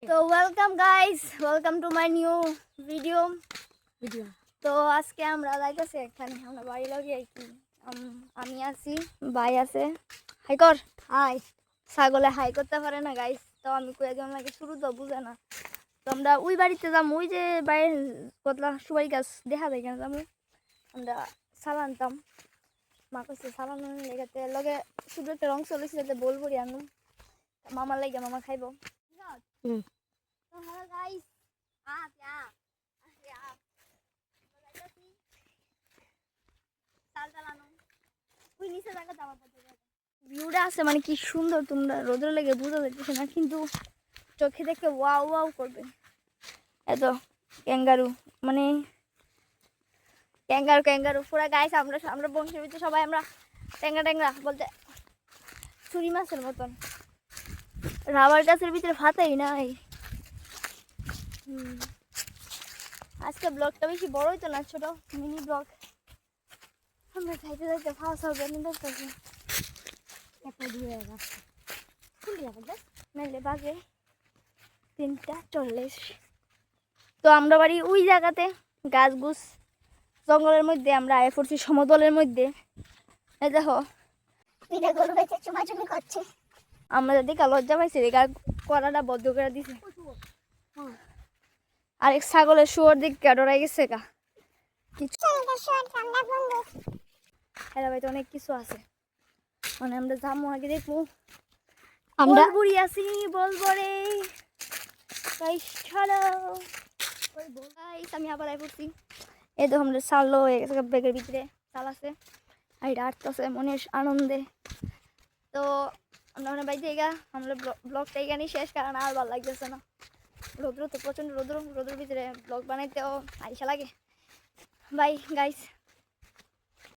তো welcome guys, welcome to my new video. তো আজকে আমরা যাইতেছি এখানে আমরা বাড়ি লগে কি আমি আছি, ভাই আছে। হাই কর, হাই। ছাগলে হাই করতে পারে না গাইস, তো আমি কয়ে যেমন লাগে শুরু তো বুঝে না। তো আমরা ওই বাড়িতে যাম, ওই যে বাইরের কতলা সুপারি গাছ দেখা যায় কেন যাবো, আমরা সালানতাম। মা কইছে সালানো লেগাতে লগে শুধু একটা রং চলেছে যাতে বলবো আনু মামার লাগে, মামা খাইব। তো হ্যালো গাইস, ভিউটা আছে মানে কি সুন্দর, তোমরা রোদের লেগে বুঝা যাচ্ছে না, কিন্তু চোখে দেখে ওয়াও ওয়াও করবে। এত ক্যাঙ্গারু, মানে ক্যাঙ্গারু ক্যাঙ্গারু পুরা গাইস। আমরা আমরা বংশের ভিতরে সবাই আমরা ট্যাংরা ট্যাংরা বলতে ছুরি মাছের মতন, রাবার গাছের ভিতরে ফাতাই নাই। আজকে ব্লগটা বেশি বড়ই তো না, ছোট মিনি ব্লগ। আমরা খাইতে যাইতে ফার্স্ট হবে নাইলে বাজে 3:40। তো আমরা বাড়ি ওই জায়গাতে গাছ গুছ জঙ্গলের মধ্যে, আমরা আয় পড়ছি সমতলের মধ্যে। এই দেখো আমরা দেখে লজ্জা পাইছি, দেখা করাটা বদ্ধ করে দিছে। আরেক ছাগলের শুয়োর দিক ডরাই গেছে গা। হ্যাঁ ভাই, তো অনেক কিছু আছে, মানে আমরা যাবো আগে দেখবো। আমরা বুড়ি আছি বলবো রে গাইস, চলো গাইস। আমি আবার আই পড়ছি, এই তো আমরা চাললো হয়ে গেছে, ব্যাগের ভিতরে চাল আছে, আর এটা আটতেছে মনের আনন্দে। তো আমরা ওখানে বাইতে গা, আমরা ব্লগটা এখানেই শেষ, কারণ আর ভালো লাগতেছে না। রোদ্র তো প্রচন্ড রোদ্র, রোদ্রের ভিতরে ব্লগ বানাইতেও আইসা লাগে। Bye guys.